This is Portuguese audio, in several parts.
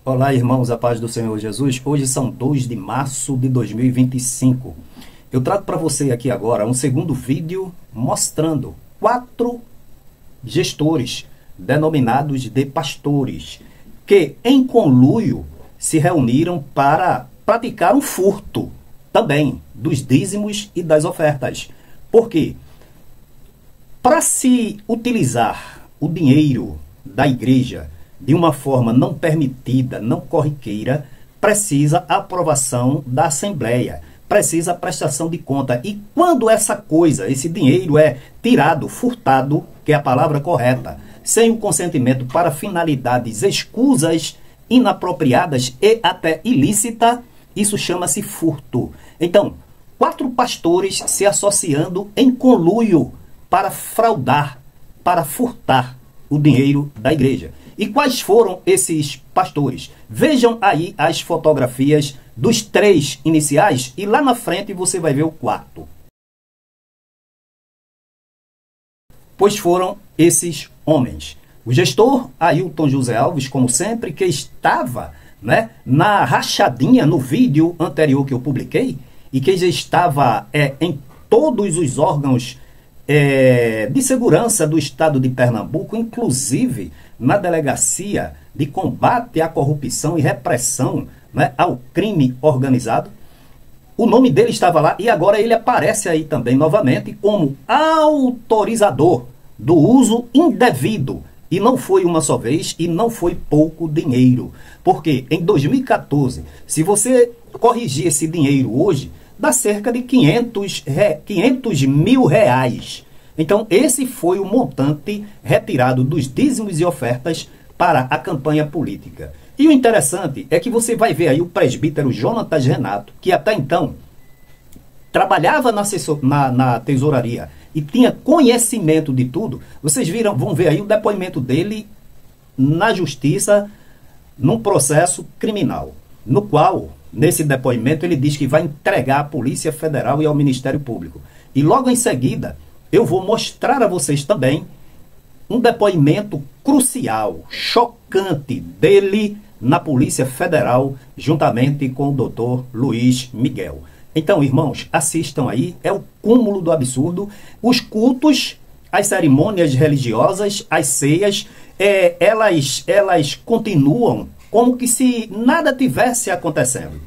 Olá, irmãos, a paz do Senhor Jesus. Hoje são 2 de março de 2025. Eu trago para você aqui agora um segundo vídeo mostrando 4 gestores denominados de pastores que, em conluio, se reuniram para praticar um furto também dos dízimos e das ofertas. Por quê? Para se utilizar o dinheiro da igreja de uma forma não permitida, não corriqueira, precisa a aprovação da Assembleia, precisa a prestação de conta. E quando essa coisa, esse dinheiro é tirado, furtado, que é a palavra correta, sem o consentimento para finalidades escusas, inapropriadas e até ilícita, isso chama-se furto. Então, 4 pastores se associando em conluio para fraudar, para furtar o dinheiro da igreja. E quais foram esses pastores? Vejam aí as fotografias dos 3 iniciais e lá na frente você vai ver o 4. Pois foram esses homens. O gestor Ailton José Alves, como sempre, que estava, na rachadinha no vídeo anterior que eu publiquei e que já estava em todos os órgãos de segurança do estado de Pernambuco, inclusive na delegacia de combate à corrupção e repressão ao crime organizado. O nome dele estava lá e agora ele aparece aí também novamente como autorizador do uso indevido. E não foi uma só vez e não foi pouco dinheiro. Porque em 2014, se você corrigir esse dinheiro hoje, dá cerca de 500 mil reais. Então, esse foi o montante retirado dos dízimos e ofertas para a campanha política. E o interessante é que você vai ver aí o presbítero Jonatas Renato, que até então trabalhava na tesouraria e tinha conhecimento de tudo. Vocês vão ver aí o depoimento dele na justiça, num processo criminal, no qual, nesse depoimento, ele diz que vai entregar à Polícia Federal e ao Ministério Público. E logo em seguida, eu vou mostrar a vocês também um depoimento crucial, chocante dele na Polícia Federal, juntamente com o doutor Luiz Miguel. Então, irmãos, assistam aí, é o cúmulo do absurdo. Os cultos, as cerimônias religiosas, as ceias, elas continuam como que se nada tivesse acontecendo.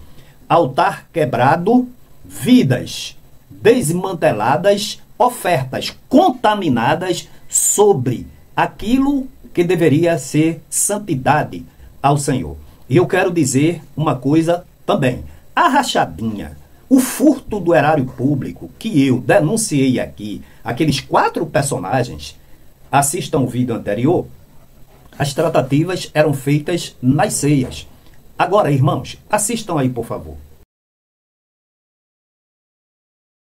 Altar quebrado, vidas desmanteladas, ofertas contaminadas sobre aquilo que deveria ser santidade ao Senhor. E eu quero dizer uma coisa também. A rachadinha, o furto do erário público que eu denunciei aqui, aqueles 4 personagens, assistam o vídeo anterior, as tratativas eram feitas nas ceias. Agora, irmãos, assistam aí, por favor.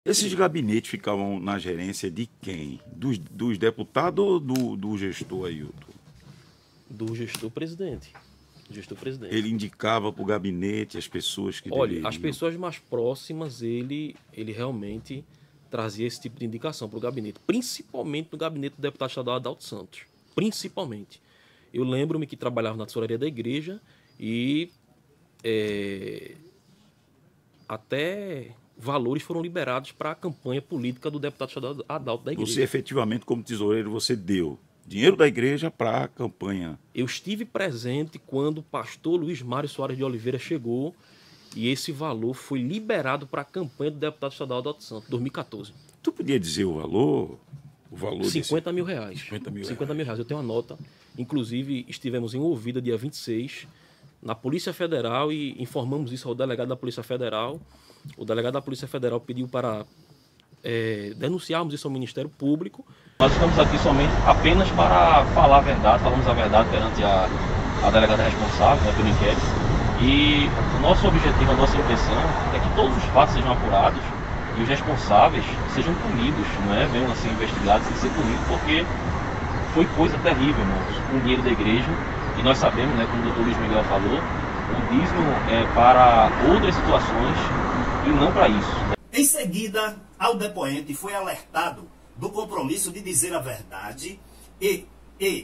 Esses gabinetes ficavam na gerência de quem? Dos deputados ou do gestor Ailton? Do gestor presidente. Ele indicava para o gabinete as pessoas que Olha, deveriam... as pessoas mais próximas, ele realmente trazia esse tipo de indicação para o gabinete. Principalmente no gabinete do deputado estadual Adalto Santos. Principalmente. Eu lembro-me que trabalhava na tesouraria da igreja e até valores foram liberados para a campanha política do deputado estadual Adalto da igreja. Você efetivamente, como tesoureiro, você deu dinheiro da igreja para a campanha? Eu estive presente quando o pastor Luiz Mário Soares de Oliveira chegou e esse valor foi liberado para a campanha do deputado estadual Adalto Santos, 2014. Tu podia dizer o valor? O valor 50 mil reais. 50 mil reais. Eu tenho uma nota. Inclusive, estivemos em Ouvida dia 26 na Polícia Federal e informamos isso ao delegado da Polícia Federal. O delegado da Polícia Federal pediu para denunciarmos isso ao Ministério Público. Nós estamos aqui somente apenas para falar a verdade, falamos a verdade perante a delegada responsável pelo inquérito. E o nosso objetivo, a nossa intenção é que todos os fatos sejam apurados e os responsáveis sejam punidos, venham a ser investigados e ser punidos, porque foi coisa terrível, irmãos, com o dinheiro da igreja. E nós sabemos, como o doutor Luiz Miguel falou, o dízimo é para outras situações e não para isso. Em seguida, ao depoente foi alertado do compromisso de dizer a verdade e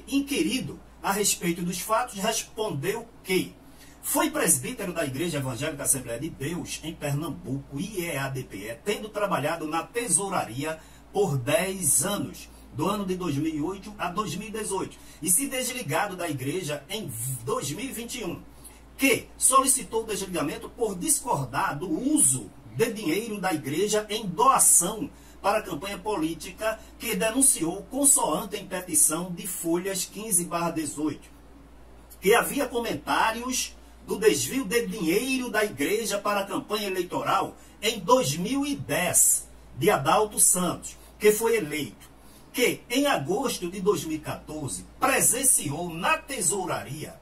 inquirido a respeito dos fatos, respondeu que foi presbítero da Igreja Evangélica Assembleia de Deus em Pernambuco, IEADPE, tendo trabalhado na tesouraria por 10 anos, do ano de 2008 a 2018, e se desligado da igreja em 2021, que solicitou o desligamento por discordar do uso de dinheiro da igreja em doação para a campanha política, que denunciou consoante em petição de folhas 15/18, que havia comentários do desvio de dinheiro da igreja para a campanha eleitoral em 2010, de Adalto Santos, que foi eleito, que em agosto de 2014 presenciou na tesouraria,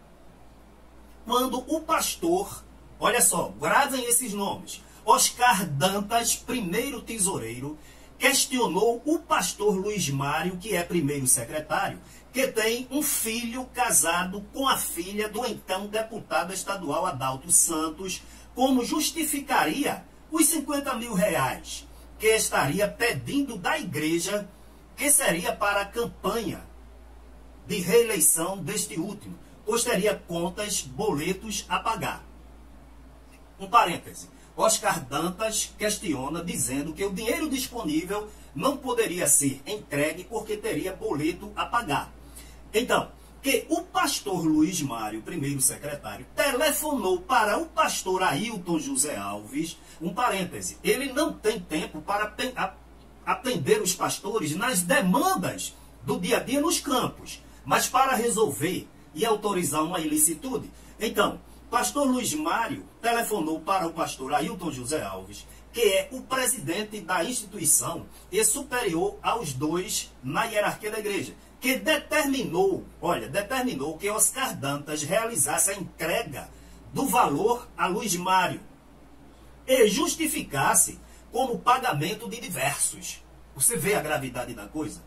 quando o pastor, olha só, gravem esses nomes, Oscar Dantas, primeiro tesoureiro, questionou o pastor Luiz Mário, que é primeiro secretário, que tem um filho casado com a filha do então deputado estadual Adalto Santos, como justificaria os 50 mil reais que estaria pedindo da igreja, que seria para a campanha de reeleição deste último, pois teria contas, boletos a pagar. Um parêntese. Oscar Dantas questiona, dizendo que o dinheiro disponível não poderia ser entregue porque teria boleto a pagar. Então, que o pastor Luiz Mário, primeiro secretário, telefonou para o pastor Ailton José Alves, um parêntese, ele não tem tempo para atender os pastores nas demandas do dia a dia nos campos, mas para resolver e autorizar uma ilicitude. Então, pastor Luiz Mário telefonou para o pastor Ailton José Alves, que é o presidente da instituição e superior aos dois na hierarquia da igreja, que determinou que Oscar Dantas realizasse a entrega do valor a Luiz Mário e justificasse como pagamento de diversos. Você vê a gravidade da coisa?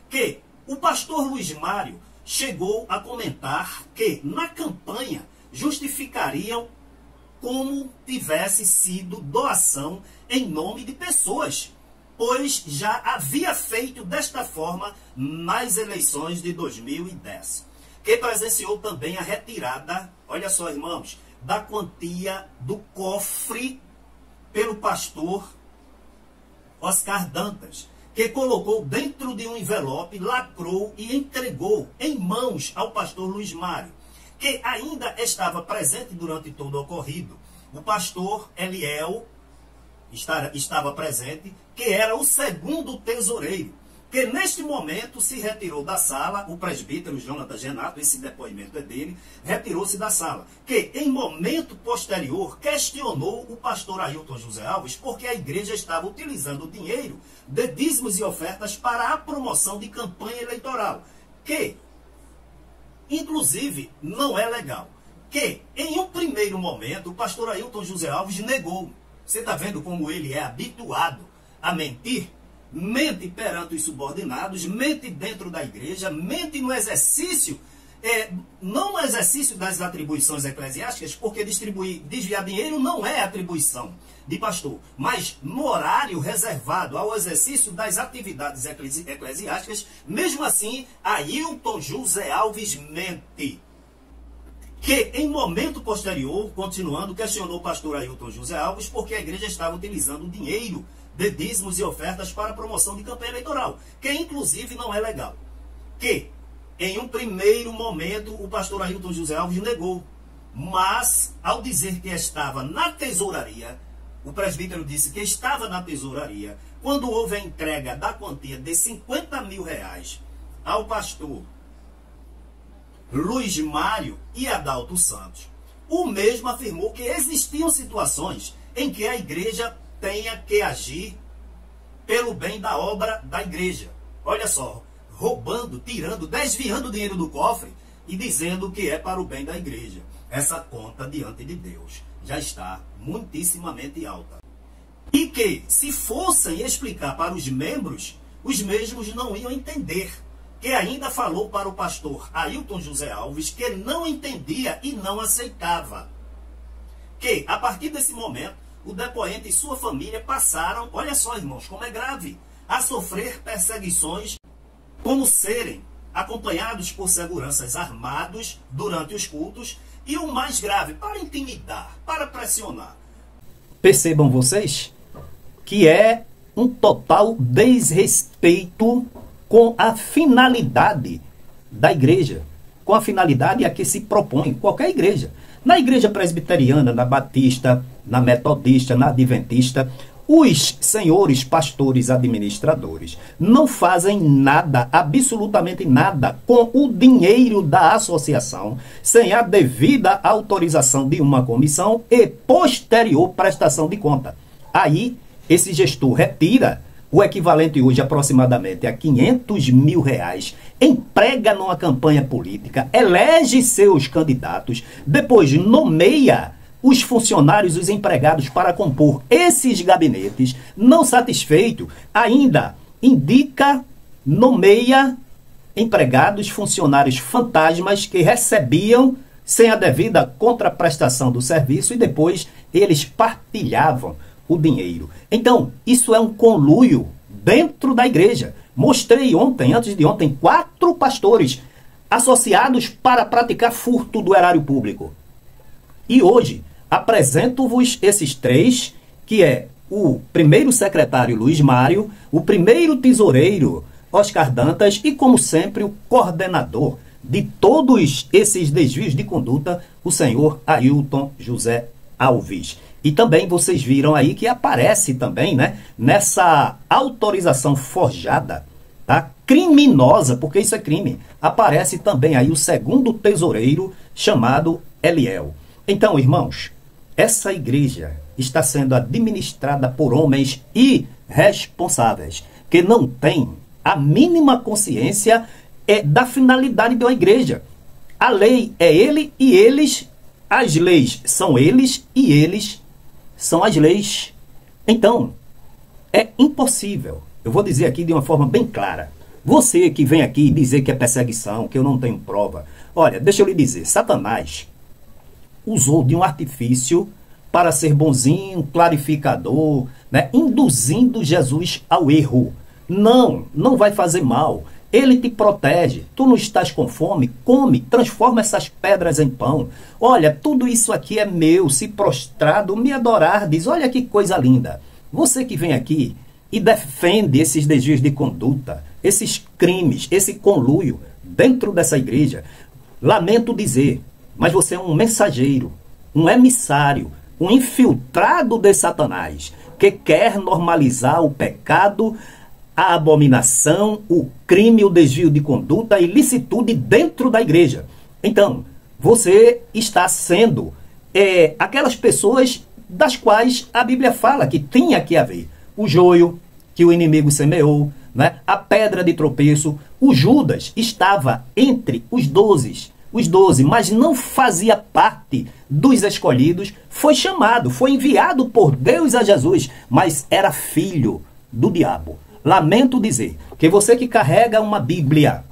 Que o pastor Luiz Mário chegou a comentar que na campanha justificariam como tivesse sido doação em nome de pessoas, pois já havia feito desta forma nas eleições de 2010. Que presenciou também a retirada, olha só, irmãos, da quantia do cofre pelo pastor Oscar Dantas, que colocou dentro de um envelope, lacrou e entregou em mãos ao pastor Luiz Mário, que ainda estava presente durante todo o ocorrido. O pastor Eliel estava presente, que era o segundo tesoureiro, que neste momento se retirou da sala, o presbítero Jonathan Genato, esse depoimento é dele, retirou-se da sala, que em momento posterior questionou o pastor Ailton José Alves, porque a igreja estava utilizando o dinheiro de dízimos e ofertas para a promoção de campanha eleitoral, que inclusive não é legal. Que em um primeiro momento o pastor Ailton José Alves negou. Você está vendo como ele é habituado a mentir? Mente perante os subordinados, mente dentro da igreja, mente no exercício, não no exercício das atribuições eclesiásticas, porque desviar dinheiro não é atribuição de pastor, mas no horário reservado ao exercício das atividades eclesiásticas, mesmo assim, Ailton José Alves mente. Que em momento posterior, continuando, questionou o pastor Ailton José Alves porque a igreja estava utilizando dinheiro de dízimos e ofertas para a promoção de campanha eleitoral, que inclusive não é legal. Que em um primeiro momento o pastor Ailton José Alves negou, mas ao dizer que estava na tesouraria, o presbítero disse que estava na tesouraria quando houve a entrega da quantia de 50 mil reais ao pastor Luiz Mário e Adalto Santos. O mesmo afirmou que existiam situações em que a igreja tenha que agir pelo bem da obra da igreja. Olha só, roubando, tirando, desviando o dinheiro do cofre e dizendo que é para o bem da igreja. Essa conta diante de Deus já está muitíssimamente alta. E que, se fossem explicar para os membros, os mesmos não iam entender. Que ainda falou para o pastor Ailton José Alves que não entendia e não aceitava. Que, a partir desse momento, o depoente e sua família passaram, olha só, irmãos, como é grave, a sofrer perseguições, como serem acompanhados por seguranças armados durante os cultos, E o mais grave, para intimidar, para pressionar. Percebam vocês que é um total desrespeito com a finalidade da igreja, com a finalidade a que se propõe qualquer igreja. Na igreja presbiteriana, na batista, na metodista, na adventista, os senhores pastores administradores não fazem nada, absolutamente nada, com o dinheiro da associação, sem a devida autorização de uma comissão e posterior prestação de conta. Aí, esse gestor retira o equivalente hoje aproximadamente a R$500 mil, emprega numa campanha política, elege seus candidatos, depois nomeia os funcionários, os empregados para compor esses gabinetes, não satisfeito, ainda indica, nomeia empregados, funcionários fantasmas que recebiam sem a devida contraprestação do serviço e depois eles partilhavam o dinheiro. Então, isso é um conluio dentro da igreja. Mostrei ontem, antes de ontem, 4 pastores associados para praticar furto do erário público. E hoje, apresento-vos esses 3, que é o primeiro secretário Luiz Mário, o primeiro tesoureiro Oscar Dantas e, como sempre, o coordenador de todos esses desvios de conduta, o senhor Ailton José Alves. E também vocês viram aí que aparece também, né, nessa autorização forjada, tá, criminosa, porque isso é crime, aparece também aí o segundo tesoureiro chamado Eliel. Então, irmãos, essa igreja está sendo administrada por homens irresponsáveis, que não têm a mínima consciência da finalidade de uma igreja. A lei é ele e eles, as leis são eles e eles são as leis. Então, é impossível, eu vou dizer aqui de uma forma bem clara, você que vem aqui dizer que é perseguição, que eu não tenho prova, olha, deixa eu lhe dizer, Satanás usou de um artifício para ser bonzinho, clarificador, né, induzindo Jesus ao erro. Não vai fazer mal. Ele te protege. Tu não estás com fome? Come, transforma essas pedras em pão. Olha, tudo isso aqui é meu. Se prostrado, me adorardes. Olha que coisa linda. Você que vem aqui e defende esses desvios de conduta, esses crimes, esse conluio dentro dessa igreja, lamento dizer, mas você é um mensageiro, um emissário, um infiltrado de Satanás, que quer normalizar o pecado, a abominação, o crime, o desvio de conduta, a ilicitude dentro da igreja. Então, você está sendo aquelas pessoas das quais a Bíblia fala que tinha que haver o joio que o inimigo semeou, né? A pedra de tropeço. O Judas estava entre os 12, mas não fazia parte dos escolhidos, foi chamado, foi enviado por Deus a Jesus, mas era filho do diabo. Lamento dizer que você que carrega uma Bíblia,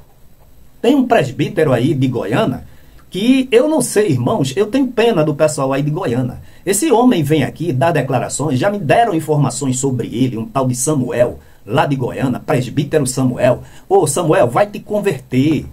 tem um presbítero aí de Goiânia, que eu não sei, irmãos, eu tenho pena do pessoal aí de Goiânia. Esse homem vem aqui dar declarações, já me deram informações sobre ele, um tal de Samuel, lá de Goiânia, presbítero Samuel. Ô Samuel, vai te converter.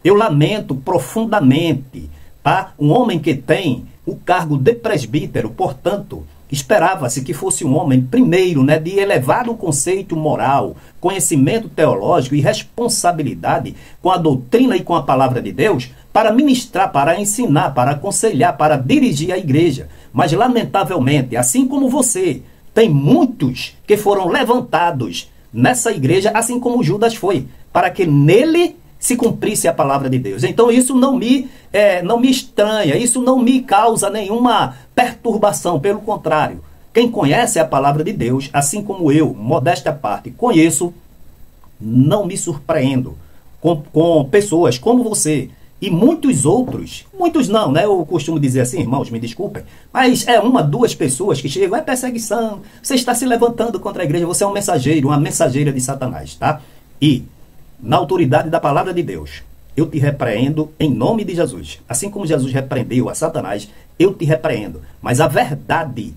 Eu lamento profundamente, tá? Um homem que tem o cargo de presbítero, portanto, esperava-se que fosse um homem, primeiro, né, de elevado conceito moral, conhecimento teológico e responsabilidade com a doutrina e com a palavra de Deus, para ministrar, para ensinar, para aconselhar, para dirigir a igreja. Mas, lamentavelmente, assim como você, tem muitos que foram levantados nessa igreja, assim como Judas foi, para que nele se cumprisse a palavra de Deus. Então isso não me estranha, isso não me causa nenhuma perturbação, pelo contrário. Quem conhece a palavra de Deus, assim como eu, modesta parte, conheço, não me surpreendo com pessoas como você e muitos outros, muitos não, né? Eu costumo dizer assim, irmãos, me desculpem, mas é 1, 2 pessoas que chegam, é perseguição, você está se levantando contra a igreja, você é um mensageiro, uma mensageira de Satanás, tá? E na autoridade da palavra de Deus, eu te repreendo em nome de Jesus. Assim como Jesus repreendeu a Satanás, eu te repreendo. Mas a verdade,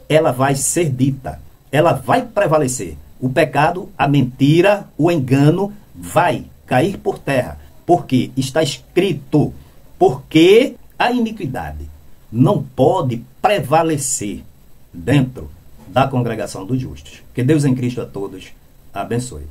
ela vai ser dita. Ela vai prevalecer. O pecado, a mentira, o engano vai cair por terra. Porque está escrito. Porque A iniquidade não pode prevalecer dentro da congregação dos justos. Que Deus em Cristo a todos abençoe.